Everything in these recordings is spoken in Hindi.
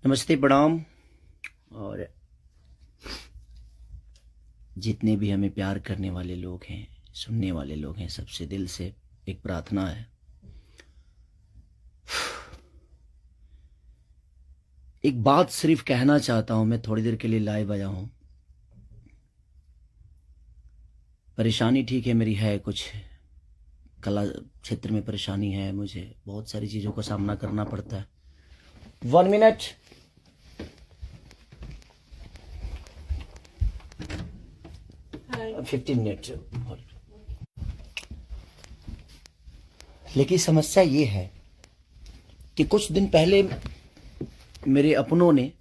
नमस्ते, प्रणाम। और जितने भी हमें प्यार करने वाले लोग हैं, सुनने वाले लोग हैं, सबसे दिल से एक प्रार्थना है। एक बात सिर्फ कहना चाहता हूं, मैं थोड़ी देर के लिए लाइव आया हूं। परेशानी ठीक है, मेरी है कुछ कला क्षेत्र में परेशानी है, मुझे बहुत सारी चीज़ों का सामना करना पड़ता है। 1 मिनट। Hi. 15 मिनट। लेकिन समस्या ये है कि कुछ दिन पहले मेरे अपनों ने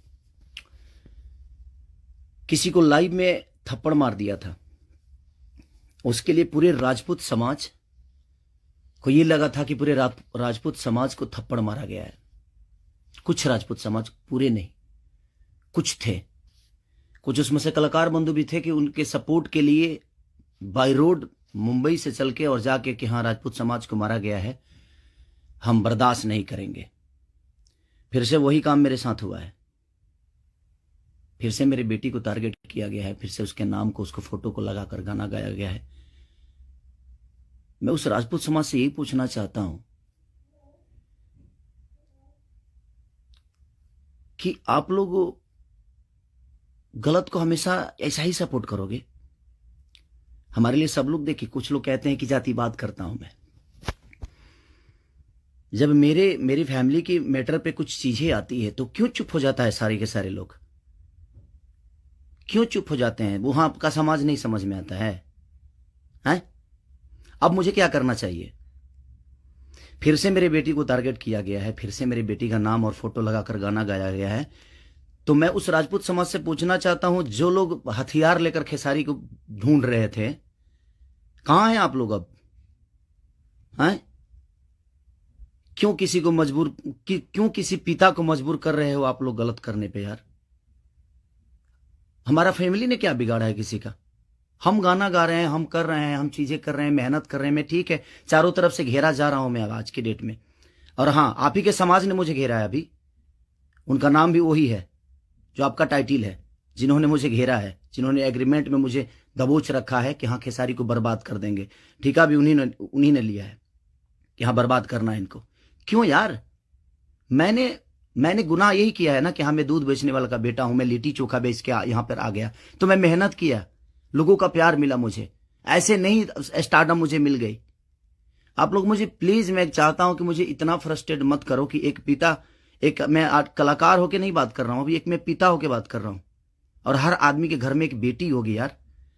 किसी को लाइव में थप्पड़ मार दिया था। उसके लिए पूरे राजपूत समाज को ये लगा था कि पूरे राजपूत समाज को थप्पड़ मारा गया है। कुछ राजपूत समाज, पूरे नहीं, कुछ थे। कुछ उसमें से कलाकार बंधु भी थे कि उनके सपोर्ट के लिए बाय रोड मुंबई से चल के और जाके कि हाँ, राजपूत समाज को मारा गया है, हम बर्दाश्त नहीं करेंगे। फिर से वही काम मेरे साथ हुआ है। फिर से मेरी बेटी को टारगेट किया गया है, फिर से उसके नाम को, उसको फोटो को लगाकर गाना गाया गया है। मैं उस राजपूत समाज से यही पूछना चाहता हूं कि आप लोग गलत को हमेशा ऐसा ही सपोर्ट करोगे? हमारे लिए सब लोग देखिए, कुछ लोग कहते हैं कि जाति बात करता हूं मैं। जब मेरी फैमिली की मैटर पे कुछ चीजें आती है तो क्यों चुप हो जाता है सारे के सारे लोग? क्यों चुप हो जाते हैं? वहां आपका समाज नहीं समझ में आता है? हैं? अब मुझे क्या करना चाहिए? फिर से मेरे बेटी को टारगेट किया गया है, फिर से मेरी बेटी का नाम और फोटो लगाकर गाना गाया गया है। तो मैं उस राजपूत समाज से पूछना चाहता हूं, जो लोग हथियार लेकर खेसारी को ढूंढ रहे थे, कहां हैं आप लोग अब? हैं? क्यों किसी को मजबूर, क्यों किसी पिता को मजबूर कर रहे हो आप लोग गलत करने पे? यार, हमारा फैमिली ने क्या बिगाड़ा है किसी का? हम गाना गा रहे हैं, हम कर रहे हैं, हम चीजें कर रहे हैं, मेहनत कर रहे हैं। मैं ठीक है, चारों तरफ से घेरा जा रहा हूं मैं आज की डेट में। और हाँ, आप ही के समाज ने मुझे घेरा है अभी। उनका नाम भी वही है जो आपका टाइटिल है, जिन्होंने मुझे घेरा है, जिन्होंने एग्रीमेंट में मुझे दबोच रखा है कि हाँ, खेसारी को बर्बाद कर देंगे। ठेका भी उन्हीं ने लिया है कि हाँ, बर्बाद करना है इनको। क्यों यार? मैंने गुनाह यही किया है ना कि हाँ, मैं दूध बेचने वाला का बेटा हूं, मैं लिट्टी चोखा बेच के यहां पर आ गया, तो मैं मेहनत किया, लोगों का प्यार मिला मुझे। ऐसे नहीं स्टारडम मुझे मिल गई। आप लोग मुझे प्लीज, मैं चाहता हूं कि मुझे इतना फ्रस्ट्रेट मत करो कि एक पिता, एक मैं कलाकार होके नहीं बात कर रहा हूं, अभी एक मैं पिता होके बात कर रहा हूं। और हर आदमी के घर में एक बेटी होगी यार,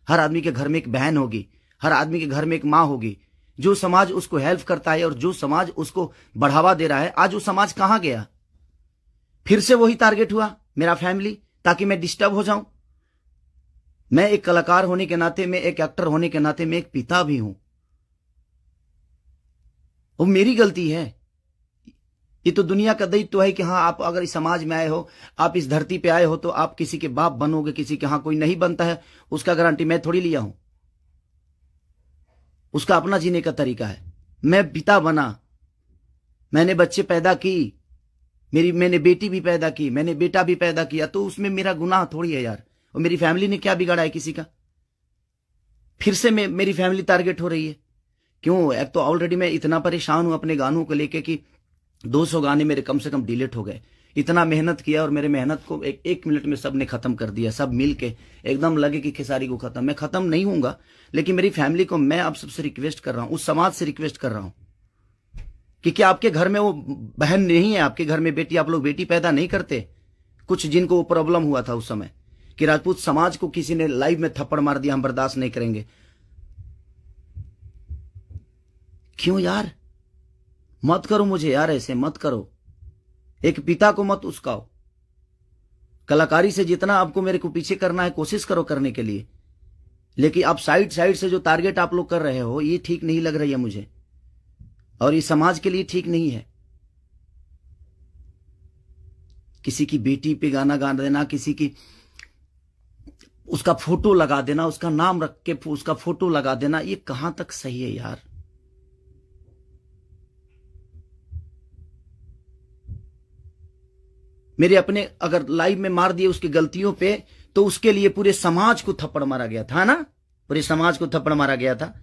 हर आदमी के घर में एक बहन होगी, हर आदमी के घर में एक माँ होगी। जो समाज उसको हेल्प करता है और जो समाज उसको बढ़ावा दे रहा है, आज वो समाज कहां गया? फिर से वही टारगेट हुआ, मेरा फैमिली, ताकि मैं डिस्टर्ब हो जाऊं। मैं एक कलाकार होने के नाते, मैं एक एक्टर होने के नाते, मैं एक पिता भी हूं। वो मेरी गलती है। ये तो दुनिया का दायित्व है कि हाँ, आप अगर इस समाज में आए हो, आप इस धरती पे आए हो, तो आप किसी के बाप बनोगे, किसी के। हाँ, कोई नहीं बनता है, उसका गारंटी मैं थोड़ी लिया हूं। उसका अपना जीने का तरीका है। मैं पिता बना, मैंने बच्चे पैदा की, मैंने बेटी भी पैदा की, मैंने बेटा भी पैदा किया, तो उसमें मेरा गुनाह थोड़ी है यार। और मेरी फैमिली ने क्या बिगाड़ा है किसी का? फिर से मेरी फैमिली टारगेट हो रही है। क्यों? एक तो ऑलरेडी मैं इतना परेशान हूं अपने गानों को लेके कि 200 गाने मेरे कम से कम डिलीट हो गए। इतना मेहनत किया और मेरे मेहनत को एक मिनट में सबने खत्म कर दिया। सब मिल के एकदम लगे कि खेसारी को खत्म। मैं खत्म नहीं होऊंगा, लेकिन मेरी फैमिली को मैं आप सबसे रिक्वेस्ट कर रहा हूं, उस समाज से रिक्वेस्ट कर रहा हूं कि क्या आपके घर में वो बहन नहीं है? आपके घर में बेटी, आप लोग बेटी पैदा नहीं करते? कुछ जिनको वो प्रॉब्लम हुआ था उस समय कि राजपूत समाज को किसी ने लाइव में थप्पड़ मार दिया, हम बर्दाश्त नहीं करेंगे। क्यों यार? मत करो मुझे यार, ऐसे मत करो। एक पिता को मत उस्काओ। कलाकारी से जितना आपको मेरे को पीछे करना है, कोशिश करो करने के लिए, लेकिन आप साइड से जो टारगेट आप लोग कर रहे हो, ये ठीक नहीं लग रही है मुझे, और ये समाज के लिए ठीक नहीं है। किसी की बेटी पे गाना गा देना, किसी की उसका फोटो लगा देना, उसका नाम रख के उसका फोटो लगा देना, ये कहां तक सही है यार? मेरे अपने अगर लाइव में मार दिए उसकी गलतियों पे, तो उसके लिए पूरे समाज को थप्पड़ मारा गया था ना, पूरे समाज को थप्पड़ मारा गया था।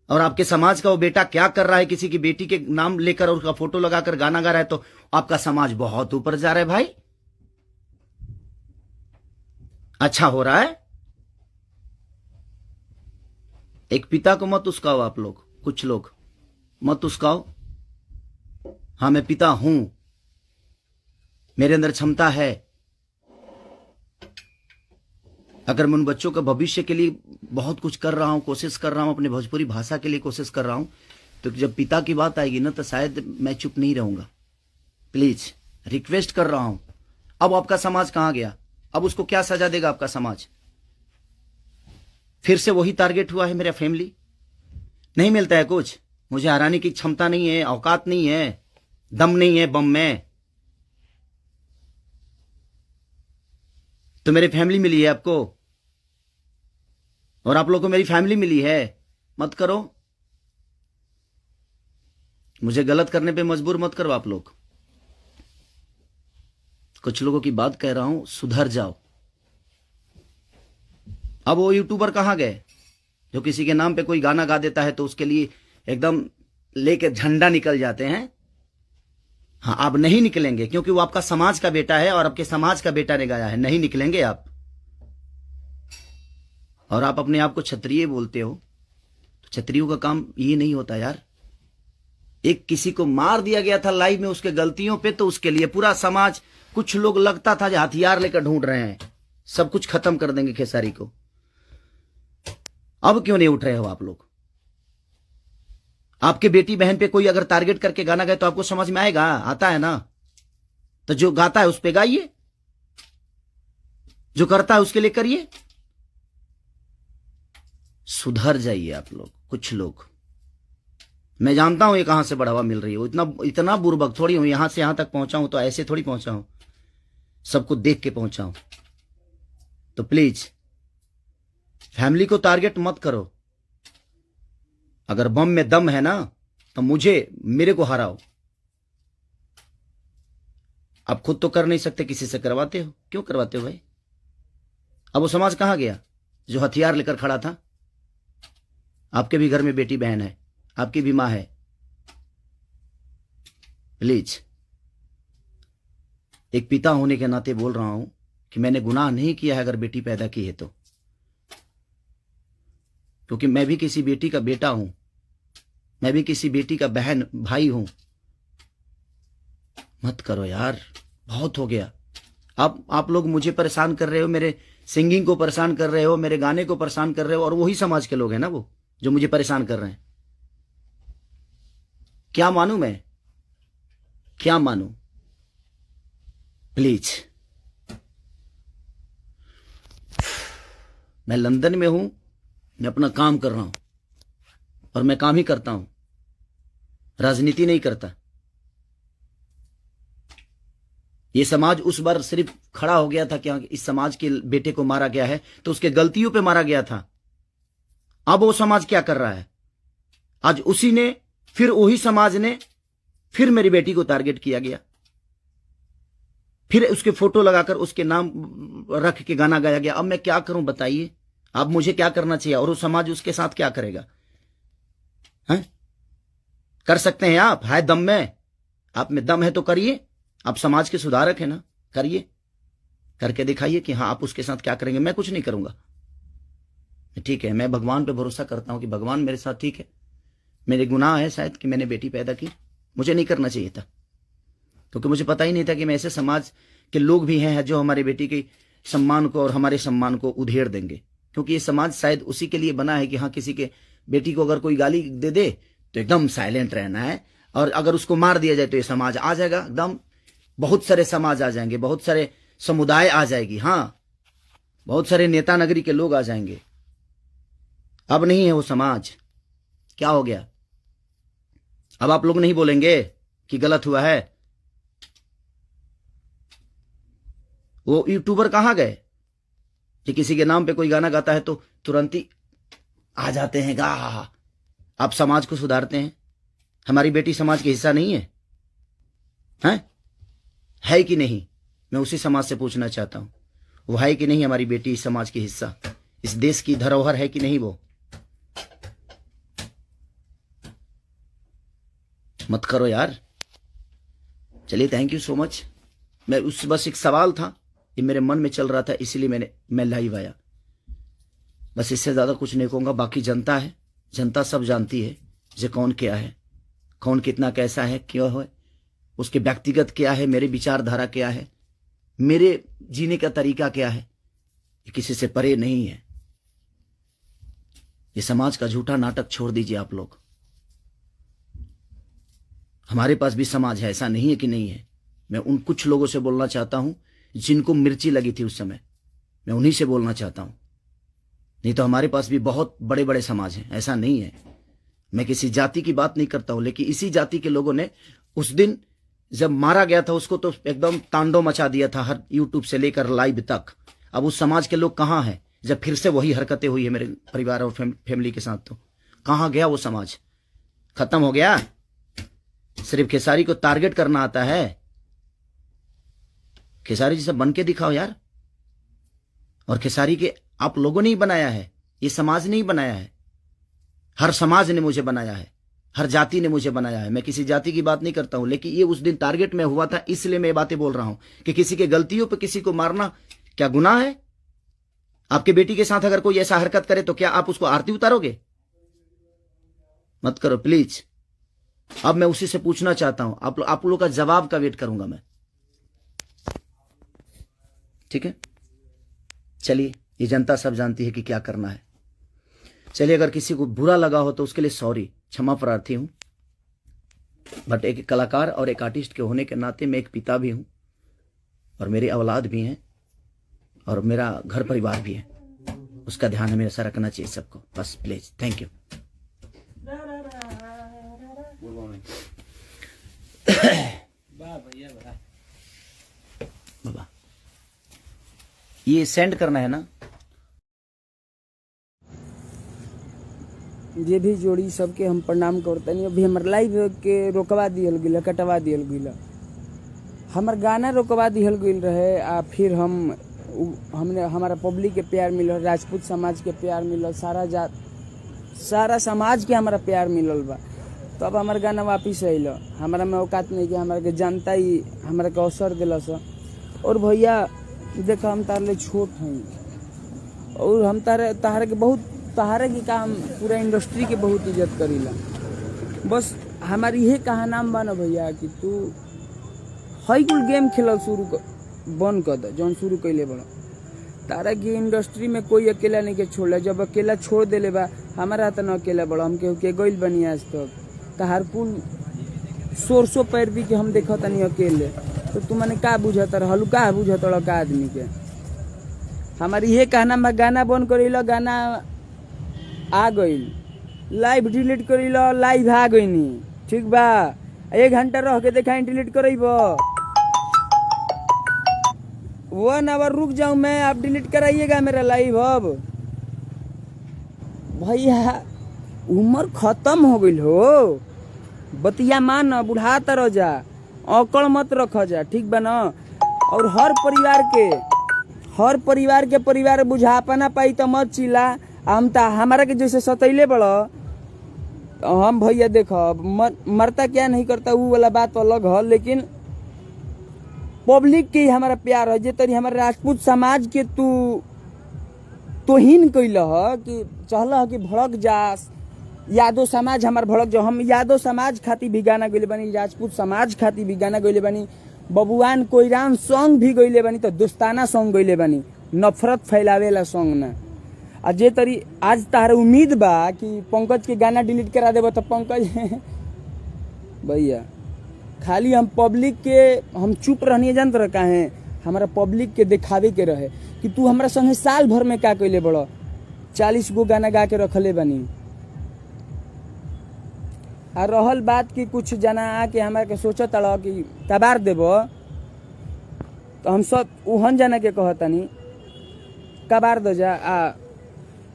और आपके समाज का वो बेटा क्या कर रहा है, किसी की बेटी के नाम लेकर और उसका फोटो लगाकर गाना गा रहा है, तो आपका समाज बहुत ऊपर जा रहा है भाई। अच्छा हो रहा है। एक पिता को मत उस्काओ आप लोग, कुछ लोग मत उस्काओ। हाँ, मैं पिता हूं, मेरे अंदर क्षमता है। अगर मैं उन बच्चों के भविष्य के लिए बहुत कुछ कर रहा हूं, कोशिश कर रहा हूं, अपने भोजपुरी भाषा के लिए कोशिश कर रहा हूं, तो जब पिता की बात आएगी ना, तो शायद मैं चुप नहीं रहूंगा। प्लीज रिक्वेस्ट कर रहा हूं। अब आपका समाज कहां गया? अब उसको क्या सजा देगा आपका समाज? फिर से वही टारगेट हुआ है मेरा फैमिली। नहीं मिलता है कुछ, मुझे हराने की क्षमता नहीं है, औकात नहीं है, दम नहीं है बम में। तो मेरी फैमिली मिली है आपको, और आप लोगों को मेरी फैमिली मिली है। मत करो, मुझे गलत करने पे मजबूर मत करो आप लोग। कुछ लोगों की बात कह रहा हूं, सुधर जाओ। अब वो यूट्यूबर कहां गए जो किसी के नाम पे कोई गाना गा देता है तो उसके लिए एकदम लेके झंडा निकल जाते हैं? हाँ, आप नहीं निकलेंगे, क्योंकि वो आपका समाज का बेटा है और आपके समाज का बेटा ने गाया है। नहीं निकलेंगे आप। और आप अपने आप को क्षत्रिय बोलते हो, तो क्षत्रियों का काम ये नहीं होता यार। एक किसी को मार दिया गया था लाइव में उसके गलतियों पे, तो उसके लिए पूरा समाज, कुछ लोग लगता था जो हथियार लेकर ढूंढ रहे हैं, सब कुछ खत्म कर देंगे खेसारी को। अब क्यों नहीं उठ रहे हो आप लोग? आपके बेटी बहन पे कोई अगर टारगेट करके गाना गाए तो आपको समझ में आएगा? आता है ना? तो जो गाता है उस पे गाइए, जो करता है उसके लिए करिए। सुधर जाइए आप लोग, कुछ लोग। मैं जानता हूं ये कहां से बढ़ावा मिल रही है, इतना बुर्बक थोड़ी हूं। यहां से यहां तक पहुंचा हूं तो ऐसे थोड़ी पहुंचा हूं, सबको देख के पहुंचा हूं। तो प्लीज फैमिली को टारगेट मत करो। अगर बम में दम है ना, तो मेरे को हराओ। आप खुद तो कर नहीं सकते, किसी से करवाते हो। क्यों करवाते हो भाई? अब वो समाज कहां गया जो हथियार लेकर खड़ा था? आपके भी घर में बेटी बहन है, आपकी भी मां है। प्लीज, एक पिता होने के नाते बोल रहा हूं कि मैंने गुनाह नहीं किया है अगर बेटी पैदा की है तो, क्योंकि मैं भी किसी बेटी का बेटा हूं, मैं भी किसी बेटी का बहन भाई हूं। मत करो यार, बहुत हो गया। आप लोग मुझे परेशान कर रहे हो, मेरे सिंगिंग को परेशान कर रहे हो, मेरे गाने को परेशान कर रहे हो, और वही समाज के लोग हैं ना वो जो मुझे परेशान कर रहे हैं। क्या मानूं मैं? क्या मानूं? प्लीज, मैं लंदन में हूं, मैं अपना काम कर रहा हूं, और मैं काम ही करता हूं, राजनीति नहीं करता। ये समाज उस बार सिर्फ खड़ा हो गया था कि इस समाज के बेटे को मारा गया है तो उसके गलतियों पे मारा गया था। अब वो समाज क्या कर रहा है? आज उसी ने, फिर वही समाज ने, फिर मेरी बेटी को टारगेट किया गया, फिर उसके फोटो लगाकर उसके नाम रख के गाना गाया गया। अब मैं क्या करूं बताइए? अब मुझे क्या करना चाहिए, और वो समाज उसके साथ क्या करेगा? हैं? कर सकते हैं आप? है दम में? आप में दम है तो करिए। आप समाज के सुधारक है ना, करिए, करके दिखाइए कि हाँ आप उसके साथ क्या करेंगे। मैं कुछ नहीं करूंगा, ठीक है। मैं भगवान पे भरोसा करता हूं कि भगवान मेरे साथ ठीक है। मेरे गुनाह है शायद कि मैंने बेटी पैदा की, मुझे नहीं करना चाहिए था, क्योंकि मुझे पता ही नहीं था कि मैं ऐसे समाज के लोग भी हैं जो हमारी बेटी के सम्मान को और हमारे सम्मान को उधेड़ देंगे। क्योंकि ये समाज शायद उसी के लिए बना है कि हाँ, किसी के बेटी को अगर कोई गाली दे दे तो एकदम साइलेंट रहना है, और अगर उसको मार दिया जाए तो ये समाज आ जाएगा एकदम। बहुत सारे समाज आ जाएंगे, बहुत सारे समुदाय आ जाएगी, हाँ, बहुत सारे नेता नगरी के लोग आ जाएंगे। अब नहीं है वो समाज। क्या हो गया? अब आप लोग नहीं बोलेंगे कि गलत हुआ है? वो यूट्यूबर कहां गए कि किसी के नाम पे कोई गाना गाता है तो तुरंत ही आ जाते हैं गा? आप समाज को सुधारते हैं। हमारी बेटी समाज के हिस्सा नहीं है? हैं? है कि नहीं? मैं उसी समाज से पूछना चाहता हूँ, वो है कि नहीं हमारी बेटी इस समाज की हिस्सा, इस देश की धरोहर है कि नहीं वो? मत करो यार। चलिए, थैंक यू सो मच। मैं बस एक सवाल था, ये मेरे मन में चल रहा था, इसीलिए मैं लाइव आया। बस इससे ज्यादा कुछ नहीं कहूंगा। बाकी जनता है, जनता सब जानती है जे कौन क्या है, कौन कितना कैसा है, क्यों है, उसके व्यक्तिगत क्या है, मेरे विचारधारा क्या है, मेरे जीने का तरीका क्या है, ये किसी से परे नहीं है। ये समाज का झूठा नाटक छोड़ दीजिए आप लोग। हमारे पास भी समाज है, ऐसा नहीं है कि नहीं है। मैं उन कुछ लोगों से बोलना चाहता हूं जिनको मिर्ची लगी थी उस समय, मैं उन्हीं से बोलना चाहता हूं। नहीं तो हमारे पास भी बहुत बड़े बड़े समाज हैं, ऐसा नहीं है। मैं किसी जाति की बात नहीं करता हूं, लेकिन इसी जाति के लोगों ने उस दिन जब मारा गया था उसको तो एकदम तांडव मचा दिया था, हर यूट्यूब से लेकर लाइव तक। अब उस समाज के लोग कहां हैं जब फिर से वही हरकतें हुई है मेरे परिवार और फैमिली के साथ? तो कहां गया वो समाज? खत्म हो गया? सिर्फ खेसारी को टारगेट करना आता है? खेसारी जैसा बन के दिखाओ यार। और खेसारी के आप लोगों ने ही बनाया है, ये समाज ने ही बनाया है। हर समाज ने मुझे बनाया है, हर जाति ने मुझे बनाया है। मैं किसी जाति की बात नहीं करता हूं, लेकिन ये उस दिन टारगेट में हुआ था, इसलिए मैं बातें बोल रहा हूं कि किसी के गलतियों पर किसी को मारना क्या गुनाह है? आपके बेटी के साथ अगर कोई ऐसा हरकत करे तो क्या आप उसको आरती उतारोगे? मत करो प्लीज। अब मैं उसी से पूछना चाहता हूं, आप लोगों का जवाब का वेट करूंगा मैं। ठीक है, चलिए, ये जनता सब जानती है कि क्या करना है। चलिए, अगर किसी को बुरा लगा हो तो उसके लिए सॉरी, क्षमा प्रार्थी हूं। बट एक कलाकार और एक आर्टिस्ट के होने के नाते मैं एक पिता भी हूं, और मेरी औलाद भी हैं, और मेरा घर परिवार भी है। उसका ध्यान हमेशा रखना चाहिए सबको। बस प्लीज, थैंक यू। बाबा, ये सेंड करना है ना? ये भी जोड़ी सबके हम प्रणाम करतनी। अभी हमर लाइव के रोकवा दियल गेल, कटवा दियल गेल, हमर गाना रोकवा दियल गेल रहे। आ फिर हमने हमारा पब्लिक के प्यार मिलल, राजपूत समाज के प्यार मिलल, सारा समाज के हमारा प्यार मिलल बा। तो अब हमारा गाना वापिस अल। हमारा में औकात नहीं कि हमारा के जनता ही हमारा के अवसर दिलस। और भैया देखो, हम तारे छोट हैं, और हम तारे के बहुत, तारे की काम पूरा इंडस्ट्री के बहुत इज्जत करीला। बस हमारी यही कहा नाम बा ना भैया कि तू हई कुल गेम खेल बंद कर दे जौन शुरू कैले बड़ा। तारा की इंडस्ट्री में कोई अकेला नहीं के छोड़, जब अकेला छोड़ देले बा, हमारा तो न अकेला बड़ा, हम के गइल बनी आज तक। तहार कुल सोरसों पैरवी के हम देखा तनी अकेले, तो तू मने का बुझत रहलू, का बुझत का आदमी के? हमारी ये कहना बा, गाना बंद करीला, गाना आ गइल, लाइव डिलीट करीला, लाइव आ गईनी, ठीक बा? 1 घंटा रह के देखा डिलीट करब, 1 आवर रुक जाऊं मैं, आप डिलीट कराइएगा मेरा लाइव। अब भैया उम्र खत्म हो गई हो, बतिया मान, बुढ़ा तर जा, अकड़ मत रख जा, ठीक बा ना? और हर परिवार के परिवार बुझा पाना पाई तो मत चिल्ला। हम ता हमारा के जैसे सतैले बड़ा, हम भैया देखो मरता क्या नहीं करता वो वाला बात अलग है, लेकिन पब्लिक के हमारा प्यार है। जे तरी हमारे राजपूत समाज के तू तोहिन कैल कि चहल कि भड़क जा, यादव समाज हमार भड़क जा। हम यादव समाज खातिर भी गाना गइले बानी, राजपूत समाज खातिर भी गाना गइले बानी, बबुआन कोईरान सॉन्ग भी गइले बानी, तो दोस्ताना सॉन्ग गइले बानी, नफरत फैलावेला सॉन्ग ना। आ जे तरी आज तार उम्मीद बा कि पंकज के गाना डिलीट करा देबो, तो पंकज भैया खाली हम पब्लिक के हम चुप रहनी जानत रह काहे? हमारा पब्लिक के दिखावे के रहे कि तू हमारा संगे साल भर में का कैले बड़ा, 40 गो गाना गा के रखले बानी। आ रहल बात कि कुछ जना आके हमारा के सोचत अड़ कि कबार देबो, तो हम सब उहन जना के कहतनी कबार दो जा।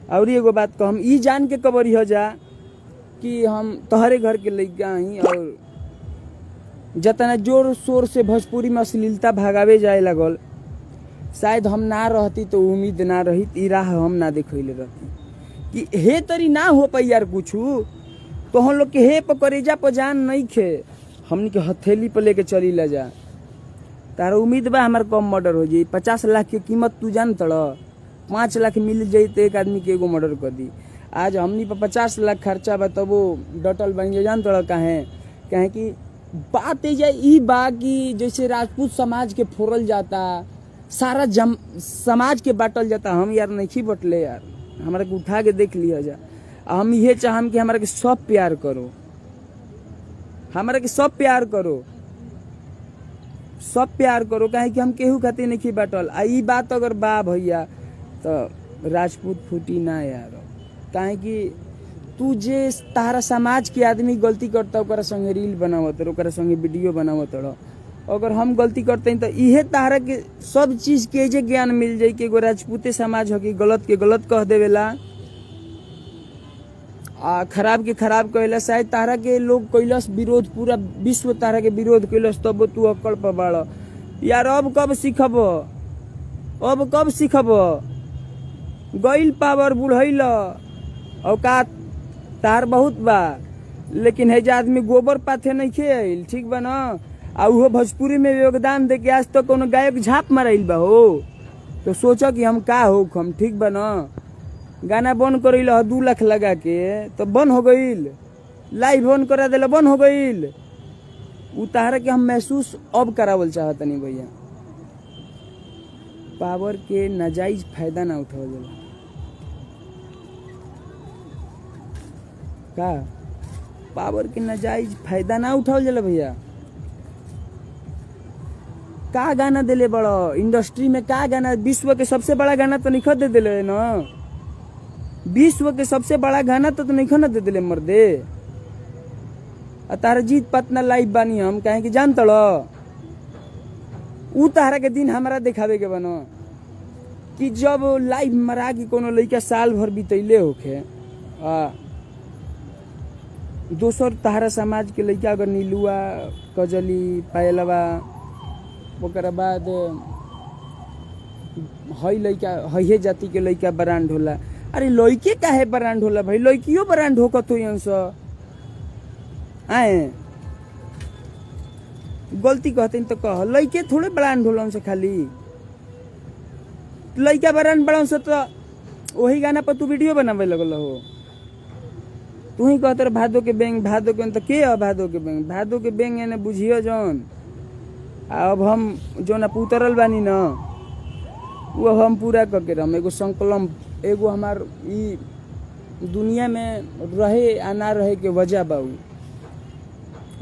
और एगो बात कह, हम ई जान के कबरी हो जा कि हम तोहरे घर के लइका हई, और जितना जोर शोर से भोजपुरी में अश्लीलता भगावे जाए लगल, शायद हम ना रहती तो उम्मीद ना रही, ई राह हम ना देखले रहती कि हे तरी ना हो पाई यार कुछू। तो हम लोग के हे पर करेजा पर जान नहीं खे, हमनी के हथेली पर लेके चली ला जा। तारा उम्मीद बा हमार कम मर्डर हो जाई। 50 लाख की कीमत तू जान तड़, 5 लाख मिल जाई तो एक आदमी के एगो मर्डर कर दी। आज हमनी पर 50 लाख खर्चा बा तब वो डटल बन जाए, जान तड़ काहे कि बात ई बा कि जैसे राजपूत समाज के फोड़ल जाता, सारा समाज के बांटल जाता। हम यार नहीं बटले यार, हमारा के उठा के देख लिया जा। हम ये चाहम कि हमारा के सब प्यार करो, हमारा के सब प्यार करो, सब प्यार करो, काहे कि हम केहू खातिर नहीं बाटल। आ ई बात अगर बा भैया तो राजपूत फूटी ना यार, काहे कि तू जे तारा समाज के आदमी गलती करता ओकरा संगे रील बनावत रहो, ओकरा संगे वीडियो बनावत रहो। अगर हम गलती करते हैं तो इहे तारा के सब चीज के जे ज्ञान मिल जाई कि एगो राजपूते समाज हो कि गलत के गलत कह देवेला, आ खराब के खराब कहेला। शायद तारा के लोग कैलस विरोध, पूरा विश्व तारा के विरोध कैलस, तब तू अक्कड़ पर बाड़ यार। अब कब सीखब, अब कब सीखब? गइल पावर बुढ़ैल औकात तार बहुत बा, लेकिन है आदमी गोबर पाथे नहीं खेल, ठीक बा ना। आ उहो भोजपुरी में योगदान दे के आज तक कोनो गायक झाप मारल बा हो, तो सोचा कि हम का हो हम, ठीक बा ना। गाना बंद करेल 2 लाख लगा के तो बंद हो गईल, लाइव बंद करा दिला बंद हो गईल। उ तारा के हम महसूस अब करावल चाहतनी भैया। पावर के नाजायज फायदा ना उठावल जाला का, पावर के नाजायज फायदा ना उठावल जाला भैया। का गाना दिले बड़ो इंडस्ट्री में, का गाना, विश्व के सबसे बड़ा गाना तो नहीं दे दिले ना, विश्व के सबसे बड़ा गाना तो नहीं ना दे दिले मर्दे। तारा जीत पतना लाइव बानी हम, काहे कि जान तड़ो उ तारा के दिन हमारा दिखावे के बनो कि जब लाइव मरा कि कोनो लइका साल भर बितैले होखे, दोसर तारा समाज के लइका अगर नीलुआ, कजली, पायलवा, ओकरा बाद हई लइका, हइहे जाति के लइका ब्रांड होला। अरे लइके काहे ब्रांड होला भाई, लइकियो ब्रांड होकत होयन स। आए गलती कहते तो कह, लइके थोड़े ब्रांड होलन से, खाली लइका ब्रांड बड़न से तो वही गाना पर तू वीडियो बनावे लगल हो। तू ही कहत भादो के बेंग, भादो के तो के है भादो के बेंग, भादो के बेंग एने बुझियो जौन। अब हम जो ना पुतरल बानी ना वो हम पूरा करके रहम। एगो संकल्प, एगो हमार ई दुनिया में रहे आ ना रहे के वजह बाऊ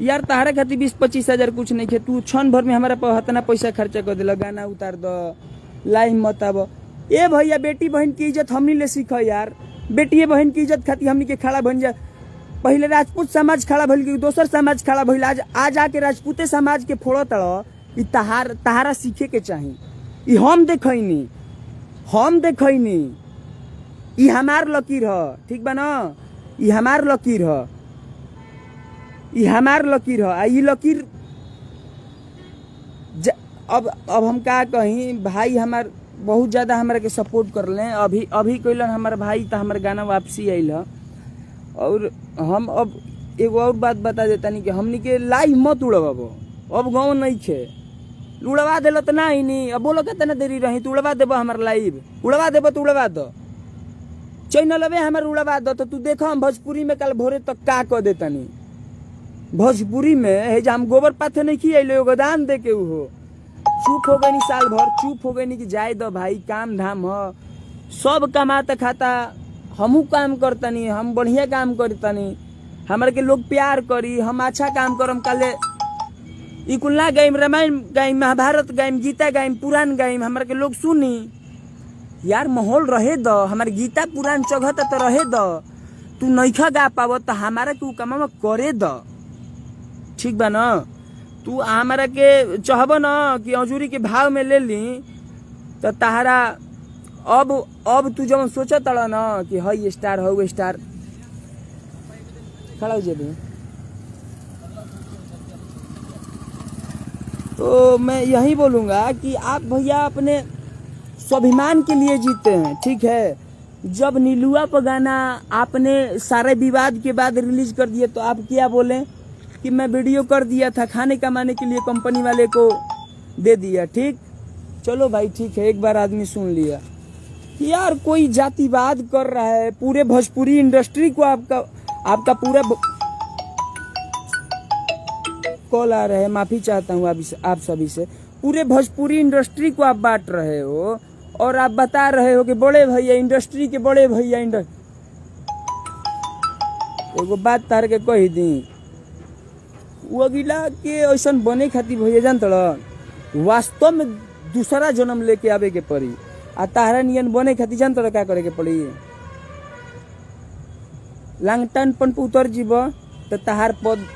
यार। तारा खातिर 20-25 हजार कुछ नहीं खे, तू क्षण भर में हमारा पर हतना पैसा खर्चा कर दिला, गाना उतार दो, लाइव मत आब। ए भैया बेटी बहन की इज्जत हमनी ले सीख यार, बेटी बहन की इज्जत खातिर हमनी के खड़ा बन जा। पहले राजपूत समाज खड़ा भइल कि दोसर समाज खड़ा भइल, आज आके राजपूते समाज के फोड़ो तड़। ई तहारा सीखे के चाही, ई हम देखैनी, हम देखैनी, ई हमार लकीर ह, ठीक बा ना। ई हमार लकीर ह, ई हमार लकीर ह। आ ई लकीर अब हम का कहीं, भाई हमार बहुत ज्यादा हमारे के सपोर्ट कर ले। अभी कैलन हमार भाई तो हमार गाना वापसी आइल ह। और हम अब एगो और बात बता देता नहीं कि हमनी के लाइव मत उड़ाबो, अब गाँव नहीं खे, उड़वा दिल तो ना ही नहीं। अब बोलो कितना देरी रही, तू उड़वा देबो हमार लाइव, उड़वा देबो तो उड़वा दो, चैनलवे हमार उड़वा दो। तो तू देखो हम भोजपुरी में कल भोरे तक का कह देता नहीं, भोजपुरी में है जो हम गोबर पाथे नहीं खियाइले, योगदान दे के हो। चुप हो गई साल भर, चुप हो गई कि जाए दो भाई, काम धाम ह, सब कमाता खाता, हमू काम करतनी, हम बढ़िया काम करतनी, हमारे के लोग प्यार करी, हम अच्छा काम करम। काले ई कुल ना गाइम, रामायण गाइम, महाभारत गाइम, गीता गाइम, पुराण गाइम, हमारे के लोग सुनी यार। माहौल रहे दो, हमारे गीता पुराण चढ़त तो रहे दो। तू नइखा गा पाव तो हमारा के कमा करे दो, ठीक बा ना। तू हमारा के चाहब ना कि हजूरी के भाव में ले ली तो तहारा अब तू जब सोचा तड़ा ना कि हई स्टार हो स्टार, खड़ा हो जाए तो मैं यही बोलूँगा कि आप भैया अपने स्वाभिमान के लिए जीते हैं, ठीक है। जब नीलुआ पर गाना आपने सारे विवाद के बाद रिलीज कर दिए तो आप क्या बोले कि मैं वीडियो कर दिया था, खाने कमाने के लिए कंपनी वाले को दे दिया, ठीक। चलो भाई ठीक है, एक बार आदमी सुन लिया। यार कोई जातिवाद कर रहा है, पूरे भोजपुरी इंडस्ट्री को आपका पूरा कॉल आ रहा है, माफी चाहता हूँ आप सभी से। पूरे भोजपुरी इंडस्ट्री को आप बांट रहे हो और आप बता रहे हो कि बड़े भैया इंडस्ट्री के, बड़े भैया एगो बात तार के कही दी, वो अगिला के ऐसा बने खातिर भैया जानत वास्तव में दूसरा जन्म लेके आवे के पड़ी। आ तारा नियन बने खातिर जानत क्या करे के पड़ी, लांगटन पन उतर जीव तो तहार पद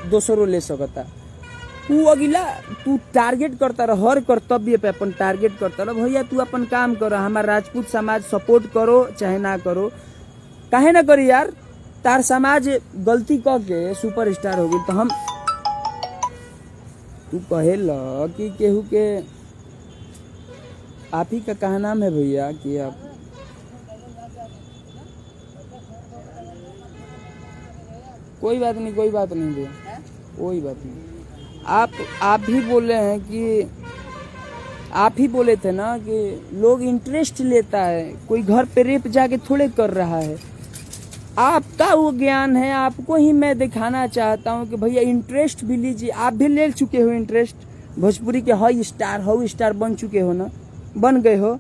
दोसरो ले सकता। तू अगिला तू टारगेट करता रह, हर कर्तव्य पे अपन टारगेट करता रह। भैया तू अपन काम करो, हमारा राजपूत समाज सपोर्ट करो चाहे ना करो, काहे ना करी यार। तार समाज गलती क के सुपरस्टार हो गई तो हम तू कहे ल कि केहू के आप ही का कहा नाम है भैया कि आप कोई बात नहीं भैया, कोई बात नहीं। आप ही बोले हैं कि आप ही बोले थे ना कि लोग इंटरेस्ट लेता है, कोई घर पे रेप जाके थोड़े कर रहा है। आपका वो ज्ञान है, आपको ही मैं दिखाना चाहता हूँ कि भैया इंटरेस्ट भी लीजिए। आप भी ले चुके हो इंटरेस्ट, भोजपुरी के हाई स्टार बन चुके हो ना, बन गए हो,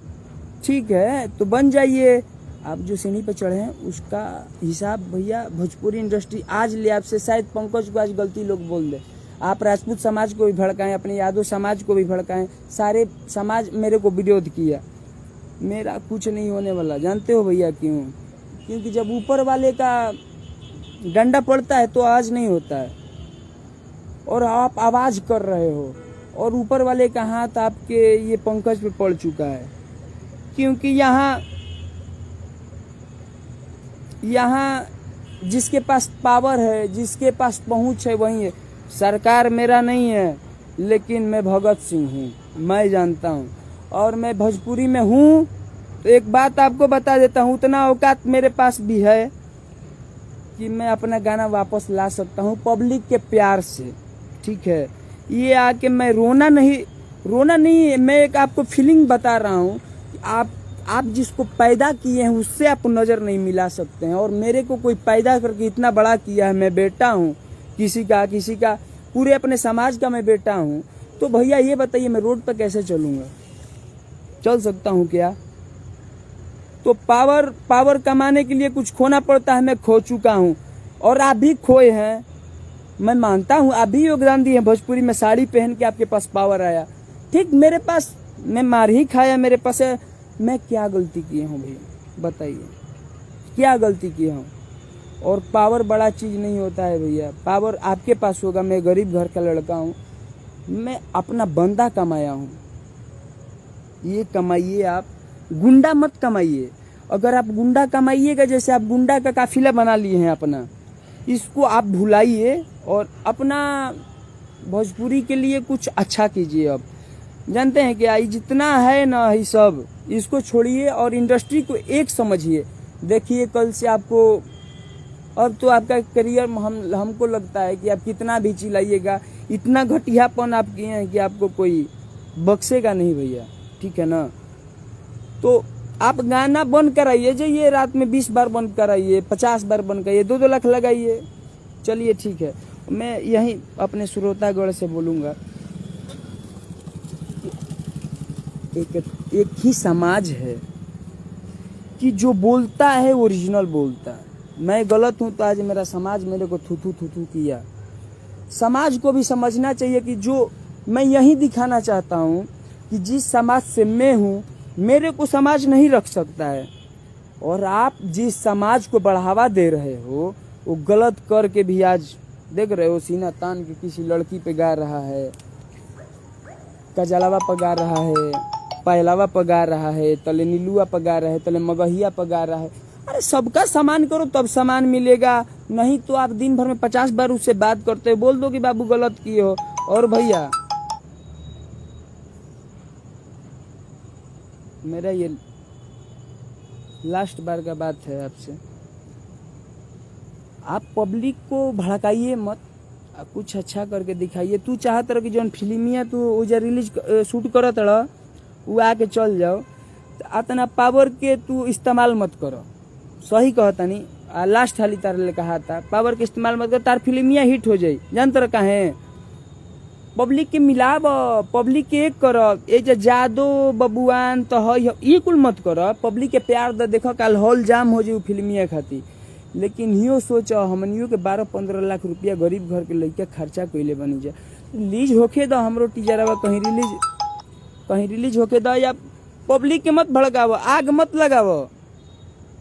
ठीक है तो बन जाइए। आप जो सीढ़ी पे चढ़े हैं उसका हिसाब भैया भोजपुरी इंडस्ट्री आज ले आपसे, शायद पंकज को आज गलती लोग बोल दे। आप राजपूत समाज को भी भड़काएं, अपने यादव समाज को भी भड़काएं, सारे समाज मेरे को विरोध किया, मेरा कुछ नहीं होने वाला। जानते हो भैया क्यों? क्योंकि जब ऊपर वाले का डंडा पड़ता है तो आवाज नहीं होता है, और आप आवाज कर रहे हो और ऊपर वाले का हाथ आपके ये पंकज पे पड़ चुका है। क्योंकि यहाँ जिसके पास पावर है, जिसके पास पहुंच है वही है। सरकार मेरा नहीं है, लेकिन मैं भगत सिंह हूँ, मैं जानता हूँ और मैं भोजपुरी में हूँ। तो एक बात आपको बता देता हूँ, उतना औकात मेरे पास भी है कि मैं अपना गाना वापस ला सकता हूँ पब्लिक के प्यार से, ठीक है। ये आके मैं रोना नहीं, मैं एक आपको फीलिंग बता रहा हूँ। आप जिसको पैदा किए हैं उससे आप नज़र नहीं मिला सकते हैं, और मेरे को कोई पैदा करके इतना बड़ा किया है। मैं बेटा हूँ किसी का पूरे अपने समाज का मैं बेटा हूँ। तो भैया ये बताइए मैं रोड पर कैसे चलूँगा? चल सकता हूँ क्या? तो पावर कमाने के लिए कुछ खोना पड़ता है, मैं खो चुका हूँ और आप भी खोए हैं। मैं मानता हूँ आप भी योगदान दिए हैं, भोजपुरी में साड़ी पहन के आपके पास पावर आया, ठीक। मेरे पास मैं मार ही खाया, मेरे पास है। मैं क्या गलती किया हूँ भैया बताइए, क्या गलती किया हूँ? और पावर बड़ा चीज़ नहीं होता है भैया, पावर आपके पास होगा। मैं गरीब घर का लड़का हूँ, मैं अपना बंदा कमाया हूँ। ये कमाइए, आप गुंडा मत कमाइए। अगर आप गुंडा कमाइएगा, जैसे आप गुंडा का काफिला बना लिए हैं अपना, इसको आप भुलाइए और अपना भोजपुरी के लिए कुछ अच्छा कीजिए। अब जानते हैं क्या, जितना है ना ये सब इसको छोड़िए और इंडस्ट्री को एक समझिए। देखिए कल से आपको, अब तो आपका करियर हमको लगता है कि आप कितना भी चिल्लाइएगा, इतना घटियापन आप किए हैं कि आपको कोई बख्शेगा नहीं भैया, ठीक है ना। तो आप गाना बंद कराइए, जाइए रात में 20 बार बंद कराइए, 50 बार बंद कराइए, 2-2 लाख लगाइए, चलिए ठीक है। मैं यही अपने श्रोतागढ़ से बोलूँगा, एक ही समाज है कि जो बोलता है ओरिजिनल बोलता है। मैं गलत हूँ तो आज मेरा समाज मेरे को थू थू किया। समाज को भी समझना चाहिए कि जो मैं यही दिखाना चाहता हूँ कि जिस समाज से मैं हूँ मेरे को समाज नहीं रख सकता है, और आप जिस समाज को बढ़ावा दे रहे हो वो गलत करके भी आज देख रहे हो, सीना तान के किसी लड़की पे गा रहा है, कजलावा पर गा रहा है, पहलावा पर गा रहा है, तले नीलुआ पर गा रहा है, तले मगहिया पर गा रहा है। अरे सबका सम्मान करो तब सम्मान मिलेगा, नहीं तो आप दिन भर में 50 बार उससे बात करते हो, बोल दो कि बाबू गलत किए हो। और भैया मेरा ये लास्ट बार का बात है आपसे, आप पब्लिक को भड़काइए मत, आप कुछ अच्छा करके दिखाइए। तू चाहत रह कि जौन फिल्मिया तू उजा रिलीज शूट करत रह वो आके चल जाओ, तो अतना पावर के तू इस्तेमाल मत करो। सही कहता नहीं, लास्ट हाली तार ले कहा था पावर के इस्तेमाल मत कर, तार फिल्मिया हिट हो जाई। जान तर काहे पब्लिक के मिलाब, पब्लिक के एक कर, ये जो जादो बबुआन तो है ये कुल मत कर, पब्लिक के प्यार द देखो कल हॉल जाम हो जाए फिल्मिया खातिर। लेकिन यो सोचो हमनियों के 12-15 लाख रुपया गरीब घर के लड़के खर्चा कैले बनी जाए, रिलीज होके दो हमरो टीजरवा कहीं रिलीज होके दो, या पब्लिक के मत भड़कावो, आग मत लगावो।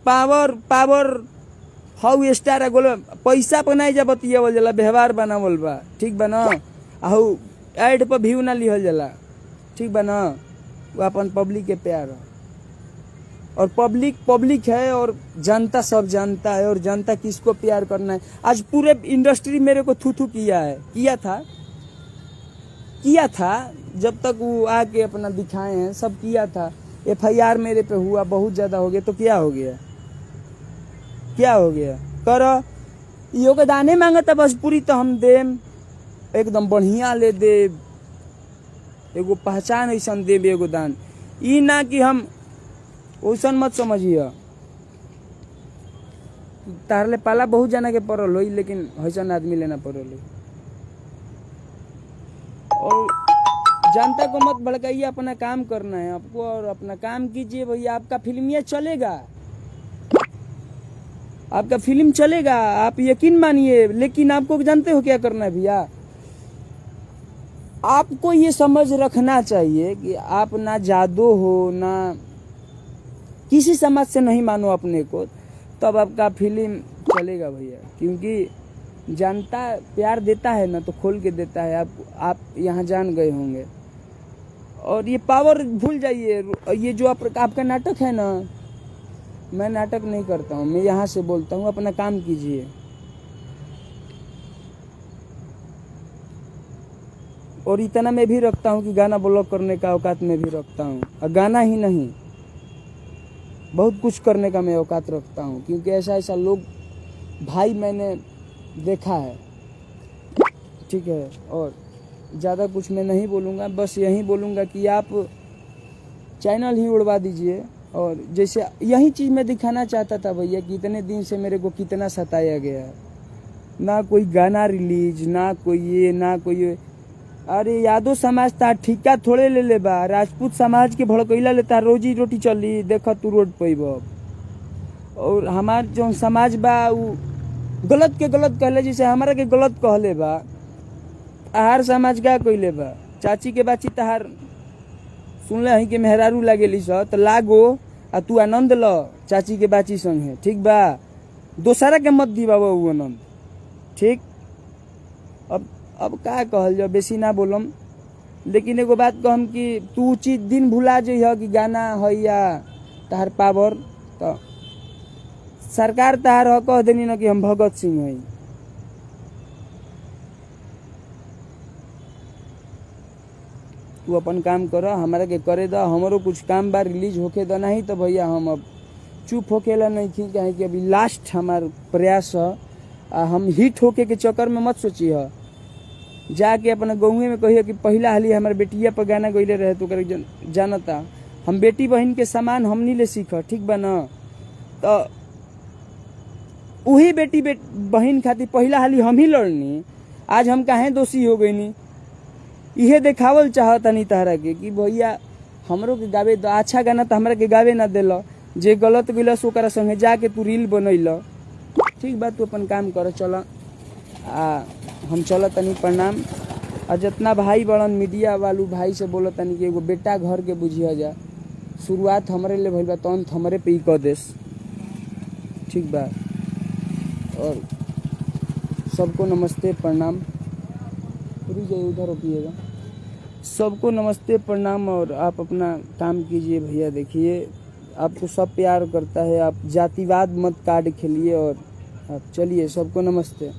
पावर हाउ स्टार गोल पैसा पर नहीं जा बतियावल जाला, व्यवहार बनावल बा, ठीक बा ना। आहू एड पर व्यू ना लिहल जाला, ठीक बा ना। वो अपन पब्लिक के प्यार है, और पब्लिक है और जनता सब जानता है, और जनता किसको प्यार करना है। आज पूरे इंडस्ट्री मेरे को थू किया था जब तक वो आके अपना दिखाए हैं, सब किया था। FIR मेरे पे हुआ, बहुत ज्यादा हो गया, तो क्या हो गया करो योगदाने मांगता बस पूरी, तो हम देम एकदम बढ़िया ले दे, एगो पहचान ऐसा देब एगो दान। ई ना कि हम वैसन मत समझिए, तारले पाला बहुत जाना के पड़ल हो, लेकिन वैसन आदमी लेना पड़ल हो। और जनता को मत भड़काइए, अपना काम करना है आपको और अपना काम कीजिए भैया। आपका फिल्मिया चलेगा, आपका फिल्म चलेगा, आप यकीन मानिए। लेकिन आपको जानते हो क्या करना है भैया, आपको ये समझ रखना चाहिए कि आप ना जादू हो, ना किसी समाज से नहीं मानो अपने को, तब आपका फिल्म चलेगा भैया। क्योंकि जनता प्यार देता है ना तो खोल के देता है, आप यहाँ जान गए होंगे। और ये पावर भूल जाइए, ये जो आपका नाटक है ना, मैं नाटक नहीं करता हूँ, मैं यहाँ से बोलता हूँ, अपना काम कीजिए। और इतना मैं भी रखता हूँ कि गाना ब्लॉक करने का औकात में भी रखता हूँ, और गाना ही नहीं बहुत कुछ करने का मैं औकात रखता हूँ। क्योंकि ऐसा लोग भाई मैंने देखा है, ठीक है। और ज़्यादा कुछ मैं नहीं बोलूँगा, बस यही बोलूँगा कि आप चैनल ही उड़वा दीजिए। और जैसे यही चीज़ मैं दिखाना चाहता था भैया कि इतने दिन से मेरे को कितना सताया गया है, ना कोई गाना रिलीज, ना कोई ये, ना कोई ये। अरे यादव समाज तार ठिका थोड़े ले बा, राजपूत समाज के भड़कैला लेता रोजी रोटी चली, देख तू रोड पैब। और हमार जो समाज बा वो गलत के गलत कहले, जैसे हमारा के गलत कहले बा, आहार समाज का कहले बा, चाची के बाची तहार सुनले ही के मेहरारू लागेली स, तो लागो आ तू आनंद ल चाची के बाची संगे, ठीक बा। दोसरा के मत दी बाबा वो आनंद, ठीक। अब का कहल जाओ, बेसी ना बोलम। लेकिन एगो बात कहम कि तू उचित दिन भुला जइह कि गाना है या तहार पावर, तो सरकार तहार ह कह देनी ना कि हम भगत सिंह हई। तू अपन काम कर, हमारा के करे दा, हमरो कुछ काम बा रिलीज होके दा, नहीं तो भैया हम अब चुप होकेला नहीं थी, कहे कि अभी लास्ट हमार प्रयास है। हम हिट होके के चक्कर में मत सोची है, जाके अपना गाँवे में कहिए कि पहला हाली हमारे बेटिया पर गाना गईले रहे तो जानता हम बेटी बहन के समान हमनी ले सीख, ठीक बा ना। तो वही बेटी बहन खातिर पहला हाली हम ही लड़नी, आज हम काहे दोषी हो गई नी। इहे देखावल चाहता नहीं तहरा के कि भैया हमरो के गावे दो, अच्छा गाना तो हमरा के गावे ना देल, जे गलत गलस ओकरा संगे जाके तू रील बनैल, ठीक बा। तू अपन काम कर, चल हम चल तनी प्रणाम। और जितना भाई बड़न मीडिया वालू भाई से बोल तनी कि एगो बेटा घर के बुझिया जा, शुरुआत हमरे ले भइल बा तो अंत हमरे पे ही कह देस, ठीक बा। और सबको नमस्ते प्रणाम, उधर रोकिएगा। सबको नमस्ते प्रणाम, और आप अपना काम कीजिए भैया। देखिए आपको सब प्यार करता है, आप जातिवाद मत कार्ड खेलिए, और आप चलिए। सबको नमस्ते।